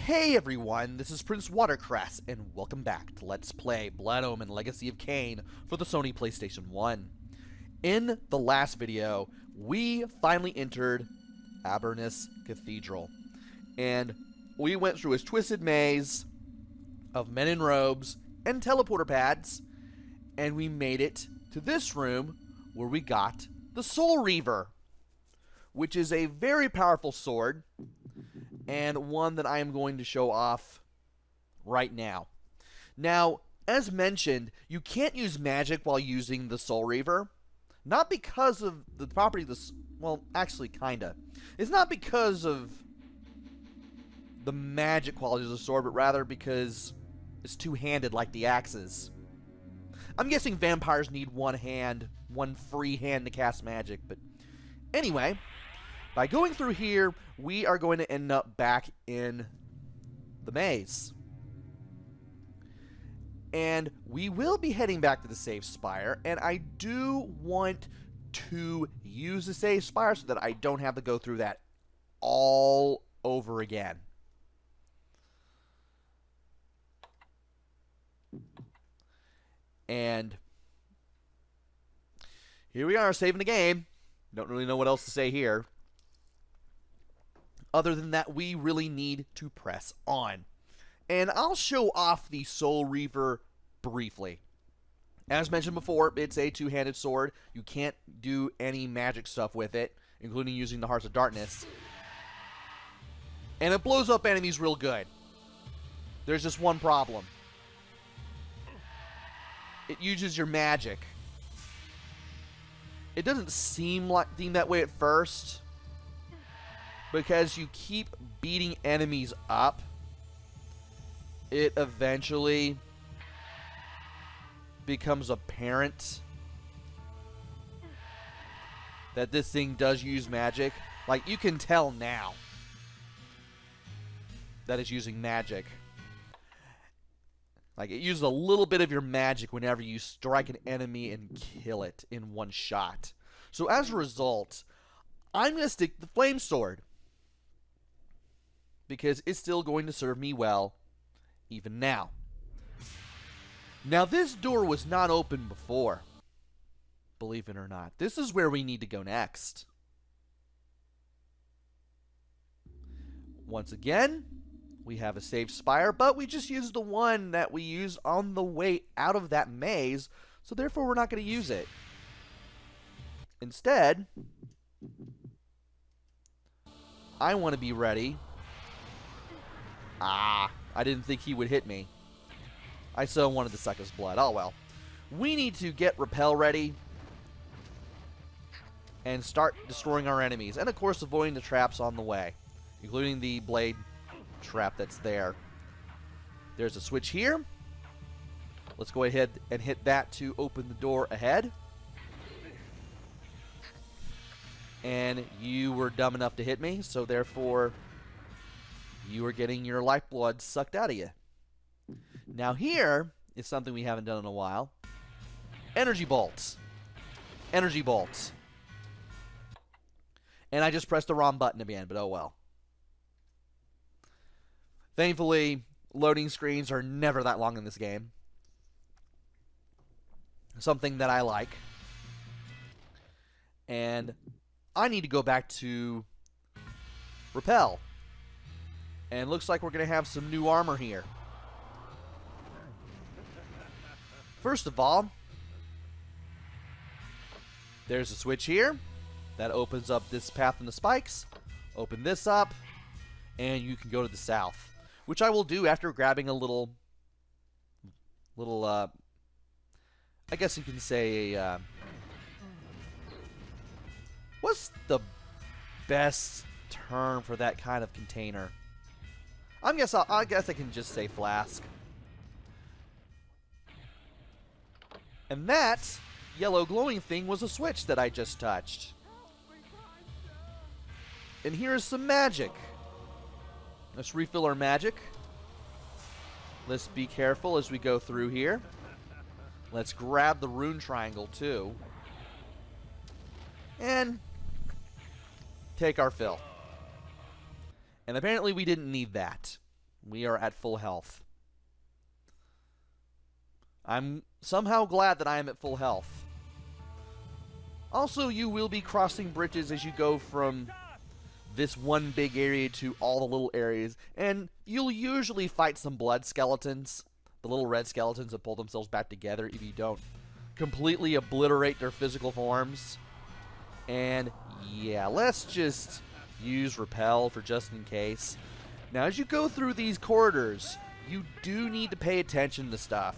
Hey everyone, this is PrinceWatercress, and welcome back to Let's Play Blood Omen Legacy of Kain for the Sony PlayStation 1. In the last video, we finally entered Avernus Cathedral, and we went through a twisted maze of men in robes and teleporter pads, and we made it to this room where we got the Soul Reaver, which is a very powerful sword, and one that I am going to show off right now. Now, as mentioned, you can't use magic while using the Soul Reaver. Not because of the property of this. Well, actually, kinda. It's not because of the magic qualities of the sword, but rather because it's two-handed like the axes. I'm guessing vampires need one hand, one free hand to cast magic, but anyway, by going through here, we are going to end up back in the maze. And we will be heading back to the Save Spire, and I do want to use the Save Spire so that I don't have to go through that all over again. And here we are, saving the game. Don't really know what else to say here, other than that we really need to press on. And I'll show off the Soul Reaver briefly. As mentioned before, it's a two-handed sword. You can't do any magic stuff with it, including using the Hearts of Darkness. And it blows up enemies real good. There's just one problem. It uses your magic. It doesn't seem that way at first, because you keep beating enemies up, it eventually becomes apparent that this thing does use magic. Like, you can tell now that it's using magic. Like, it uses a little bit of your magic whenever you strike an enemy and kill it in one shot. So as a result, I'm going to stick to the Flame Sword, because it's still going to serve me well, even now. Now, this door was not open before, believe it or not. This is where we need to go next. Once again, we have a Save Spire, but we just used the one that we used on the way out of that maze, so therefore we're not going to use it. Instead, I want to be ready. I didn't think he would hit me. I so wanted to suck his blood. Oh well. We need to get Repel ready and start destroying our enemies, and of course avoiding the traps on the way, including the blade trap that's there. There's a switch here. Let's go ahead and hit that to open the door ahead. And you were dumb enough to hit me, so therefore you are getting your lifeblood sucked out of you. Now here is something we haven't done in a while. Energy bolts. Energy bolts. And I just pressed the wrong button again, but oh well. Thankfully, loading screens are never that long in this game. Something that I like. And I need to go back to Repel. And looks like we're going to have some new armor here. First of all, there's a switch here that opens up this path in the spikes. Open this up, and you can go to the south, which I will do after grabbing a little I guess you can say, what's the best term for that kind of container? I guess I can just say flask. And that yellow glowing thing was a switch that I just touched. And here's some magic. Let's refill our magic. Let's be careful as we go through here. Let's grab the rune triangle too. And take our fill. And apparently we didn't need that. We are at full health. I'm somehow glad that I am at full health. Also, you will be crossing bridges as you go from this one big area to all the little areas, and you'll usually fight some blood skeletons, the little red skeletons that pull themselves back together if you don't completely obliterate their physical forms. And yeah, let's just use repel for just in case. Now, as you go through these corridors, you do need to pay attention to stuff,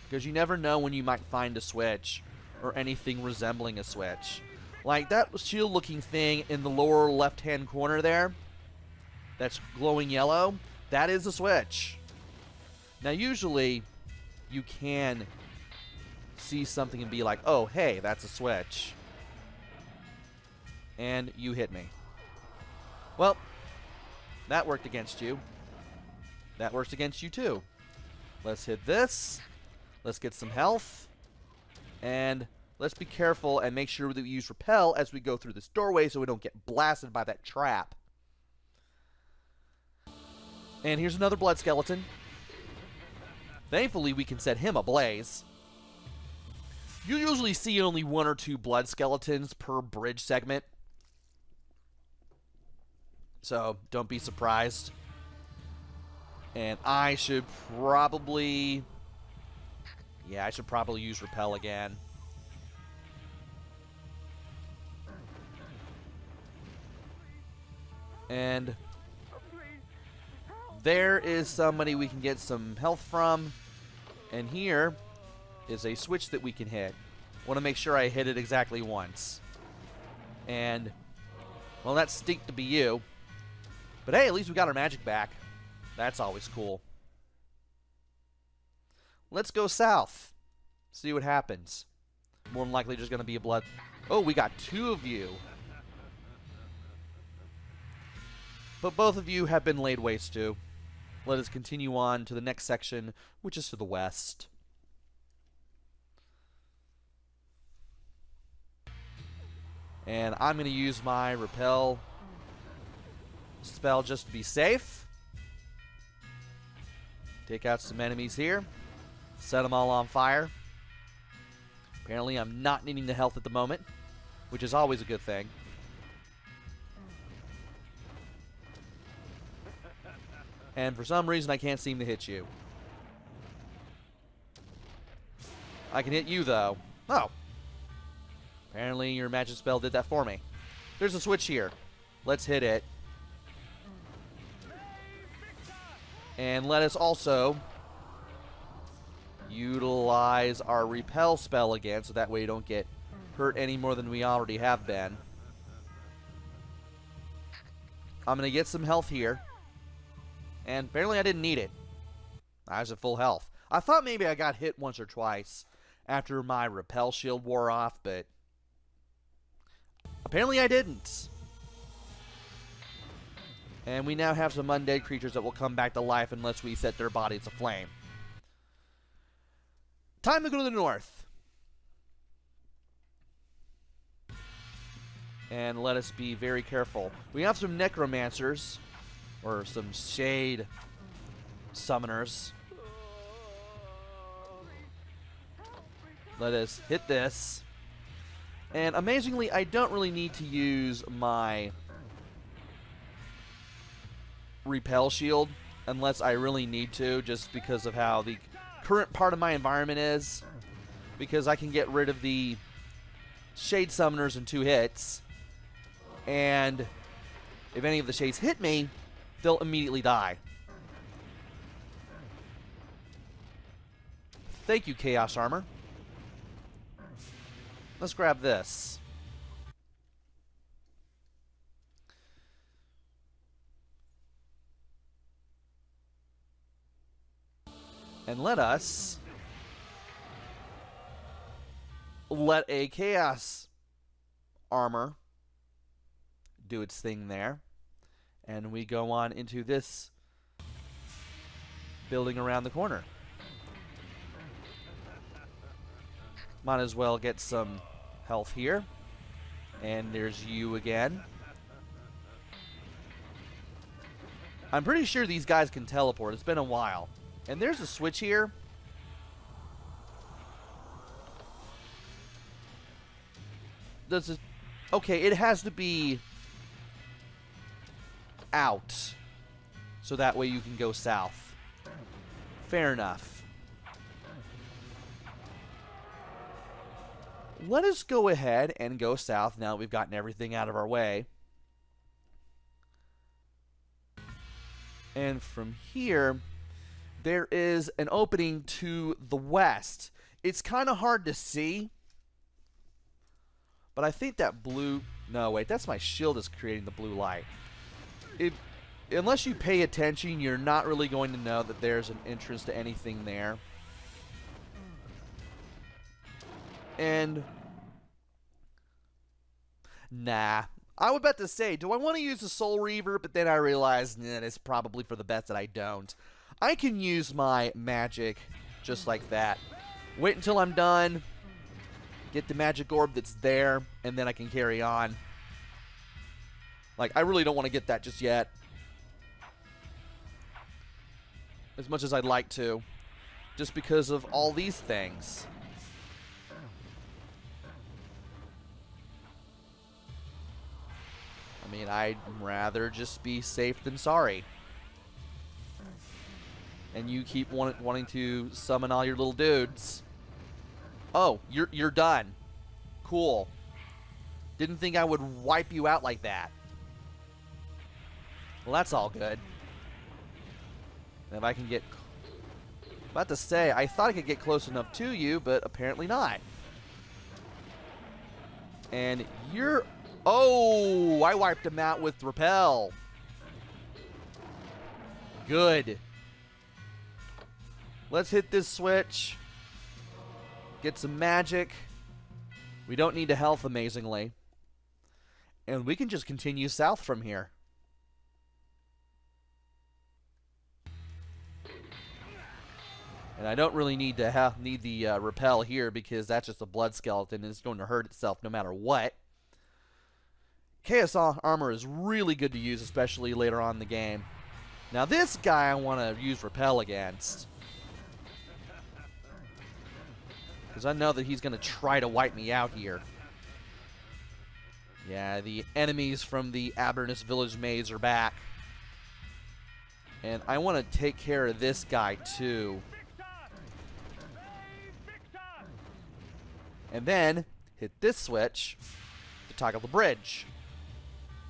because you never know when you might find a switch or anything resembling a switch. Like that shield looking thing in the lower left hand corner there that's glowing yellow, that is a switch. Now usually you can see something and be like, oh hey, that's a switch. And you hit me. Well, that worked against you. That works against you too. Let's hit this. Let's get some health. And let's be careful and make sure that we use repel as we go through this doorway so we don't get blasted by that trap. And here's another blood skeleton. Thankfully, we can set him ablaze. You usually see only 1 or 2 blood skeletons per bridge segment, so don't be surprised. And I should probably... yeah, I should probably use repel again. And there is somebody we can get some health from. And here is a switch that we can hit. Want to make sure I hit it exactly once. And, well, that stinks to be you. But hey, at least we got our magic back. That's always cool. Let's go south. See what happens. More than likely there's going to be a blood... oh, we got 2 of you. But both of you have been laid waste to. Let us continue on to the next section, which is to the west. And I'm going to use my repel spell just to be safe. Take out some enemies here. Set them all on fire. Apparently I'm not needing the health at the moment, which is always a good thing. And for some reason I can't seem to hit you. I can hit you though. Oh. Apparently your magic spell did that for me. There's a switch here. Let's hit it. And let us also utilize our repel spell again, so that way you don't get hurt any more than we already have been. I'm going to get some health here. And apparently I didn't need it. I was at full health. I thought maybe I got hit once or twice after my repel shield wore off, but apparently I didn't. And we now have some undead creatures that will come back to life unless we set their bodies aflame. Time to go to the north. And let us be very careful. We have some necromancers, or some shade summoners. Let us hit this. And amazingly, I don't really need to use my repel shield unless I really need to, just because of how the current part of my environment is. Because I can get rid of the shade summoners in 2 hits. And if any of the shades hit me, they'll immediately die. Thank you, Chaos Armor. Let's grab this. And let us let a Chaos Armor do its thing there. And we go on into this building around the corner. Might as well get some health here. And there's you again. I'm pretty sure these guys can teleport. It's been a while. And there's a switch here. Does it... Okay, it has to be out. So that way you can go south. Fair enough. Let us go ahead and go south now that we've gotten everything out of our way. And from here, there is an opening to the west. It's kind of hard to see. But I think that blue... No, wait, that's my shield that's creating the blue light. Unless you pay attention, you're not really going to know that there's an entrance to anything there. And... Nah. I would bet to say, do I want to use the Soul Reaver? But then I realized, nah, it's probably for the best that I don't. I can use my magic just like that. Wait until I'm done. Get the magic orb that's there. And then I can carry on. Like, I really don't want to get that just yet. As much as I'd like to. Just because of all these things. I mean, I'd rather just be safe than sorry. And you keep wanting to summon all your little dudes. Oh, you're done. Cool. Didn't think I would wipe you out like that. Well, that's all good. And if I can get... About to say, I thought I could get close enough to you, but apparently not. And you're... Oh, I wiped him out with Repel. Good. Let's hit this switch. Get some magic. We don't need to health, amazingly. And we can just continue south from here. And I don't really need to need the Repel here because that's just a blood skeleton and it's going to hurt itself no matter what. Chaos Armor is really good to use, especially later on in the game. Now this guy I want to use Repel against. Because I know that he's going to try to wipe me out here. Yeah, the enemies from the Avernus Village Maze are back. And I want to take care of this guy too. And then hit this switch to toggle the bridge.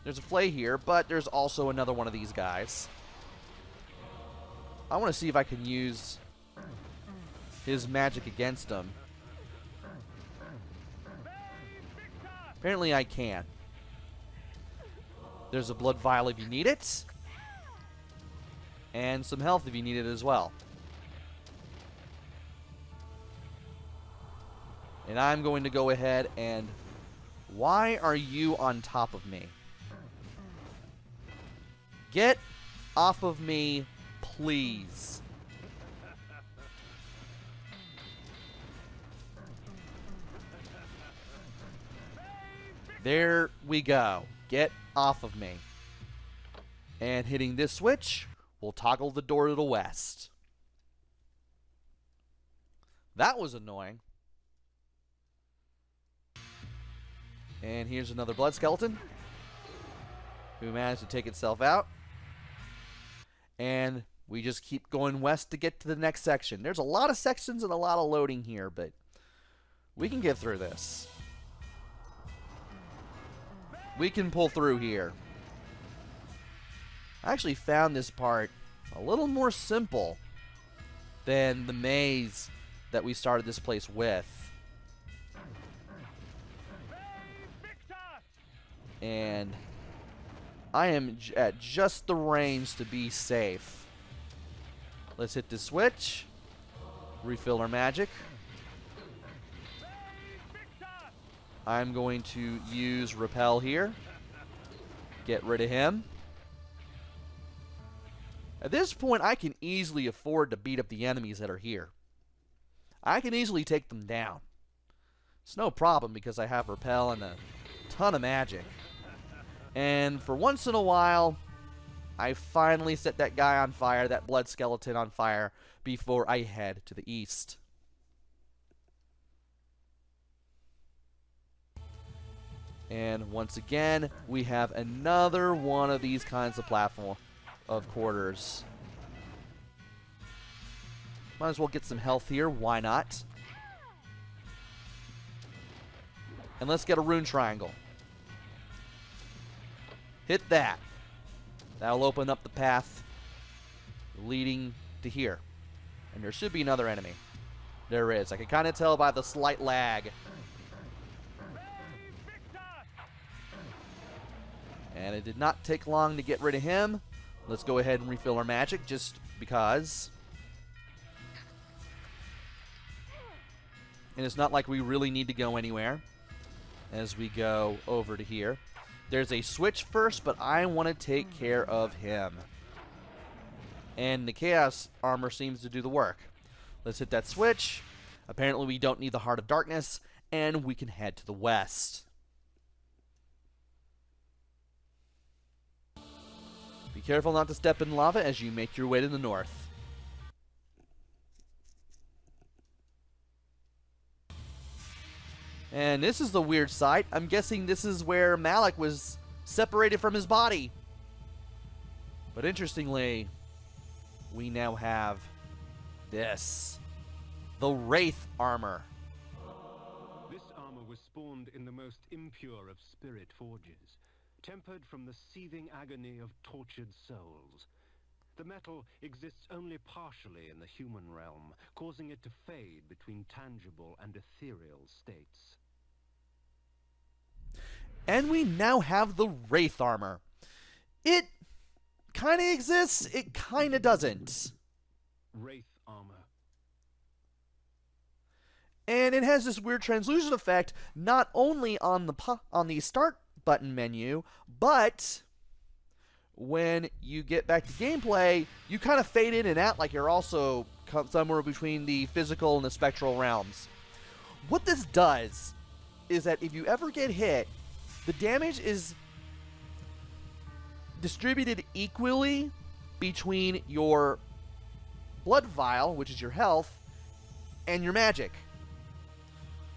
There's a flay here, but there's also another one of these guys. I want to see if I can use his magic against him. Apparently I can. There's a blood vial if you need it. And some health if you need it as well. And I'm going to go ahead and... Why are you on top of me? Get off of me, please. There we go. Get off of me. And hitting this switch will toggle the door to the west. That was annoying. And here's another blood skeleton who managed to take itself out. And we just keep going west to get to the next section. There's a lot of sections and a lot of loading here, but we can get through this. We can pull through here. I actually found this part a little more simple than the maze that we started this place with. And I am at just the range to be safe. Let's hit the switch. Refill our magic. I'm going to use Repel here. Get rid of him. At this point, I can easily afford to beat up the enemies that are here. I can easily take them down. It's no problem because I have Repel and a ton of magic. And for once in a while, I finally set that guy on fire, that blood skeleton on fire, before I head to the east. And once again, we have another one of these kinds of platform of quarters. Might as well get some health here. Why not? And let's get a rune triangle. Hit that. That'll open up the path leading to here. And there should be another enemy. There is. I can kind of tell by the slight lag. And it did not take long to get rid of him. Let's go ahead and refill our magic just because. And it's not like we really need to go anywhere as we go over to here. There's a switch first, but I want to take care of him. And the Chaos Armor seems to do the work. Let's hit that switch. Apparently we don't need the Heart of Darkness, and we can head to the west. Be careful not to step in lava as you make your way to the north. And this is the weird site. I'm guessing this is where Malik was separated from his body. But interestingly, we now have this. The Wraith Armor. This armor was spawned in the most impure of spirit forges, tempered from the seething agony of tortured souls. The metal exists only partially in the human realm, causing it to fade between tangible and ethereal states. And we now have the Wraith Armor. It kind of exists, it kind of doesn't. Wraith armor. And it has this weird translucent effect, not only on the start button menu, but when you get back to gameplay, you kind of fade in and out like you're also somewhere between the physical and the spectral realms. What this does is that if you ever get hit, the damage is distributed equally between your blood vial, which is your health, and your magic.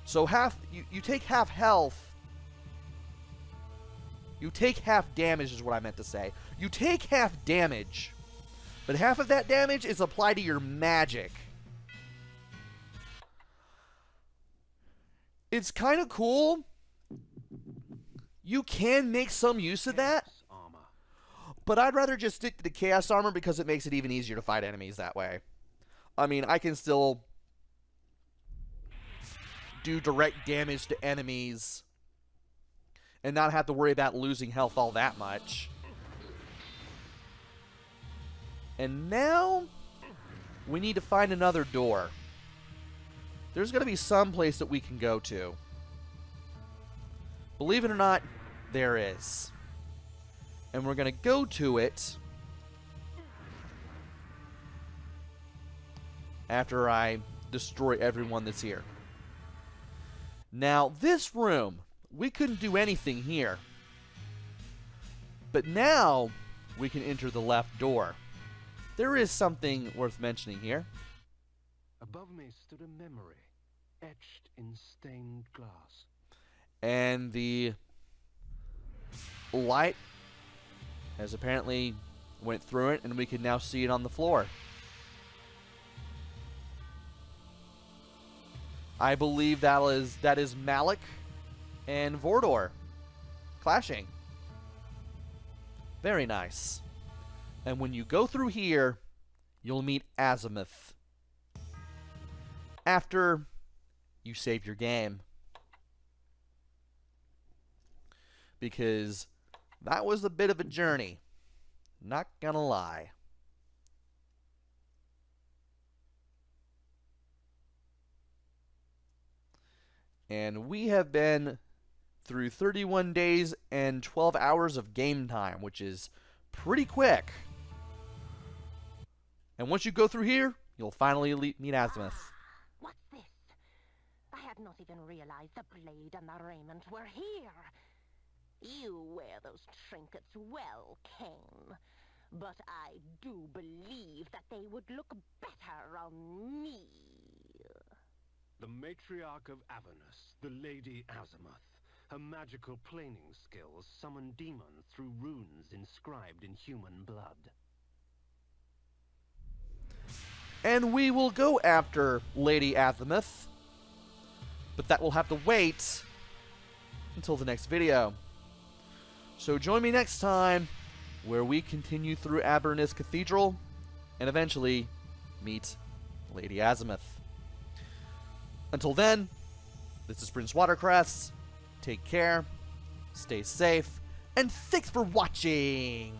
So you take half health. You take half damage is what I meant to say. You take half damage, but half of that damage is applied to your magic. It's kind of cool. You can make some use of that, but I'd rather just stick to the Chaos Armor because it makes it even easier to fight enemies that way. I mean, I can still do direct damage to enemies and not have to worry about losing health all that much. And now we need to find another door. There's going to be some place that we can go to. Believe it or not, there is. And we're going to go to it after I destroy everyone that's here. Now, this room, we couldn't do anything here. But now, we can enter the left door. There is something worth mentioning here. Above me stood a memory, etched in stained glass. And the light has apparently went through it, and we can now see it on the floor. I believe that is Malik and Vordor clashing. Very nice. And when you go through here, you'll meet Azimuth. After you save your game. Because that was a bit of a journey. Not gonna lie. And we have been through 31 days and 12 hours of game time, which is pretty quick. And once you go through here, you'll finally meet Azimuth. What's this? I had not even realized the blade and the raiment were here. You wear those trinkets well, Kain. but I do believe that they would look better on me. The matriarch of Avernus, the Lady Azimuth. Her magical planing skills summon demons through runes inscribed in human blood. And we will go after Lady Azimuth, but that will have to wait until the next video. So join me next time, where we continue through Avernus Cathedral, and eventually meet Lady Azimuth. Until then, this is PrinceWatercress. Take care, stay safe, and thanks for watching!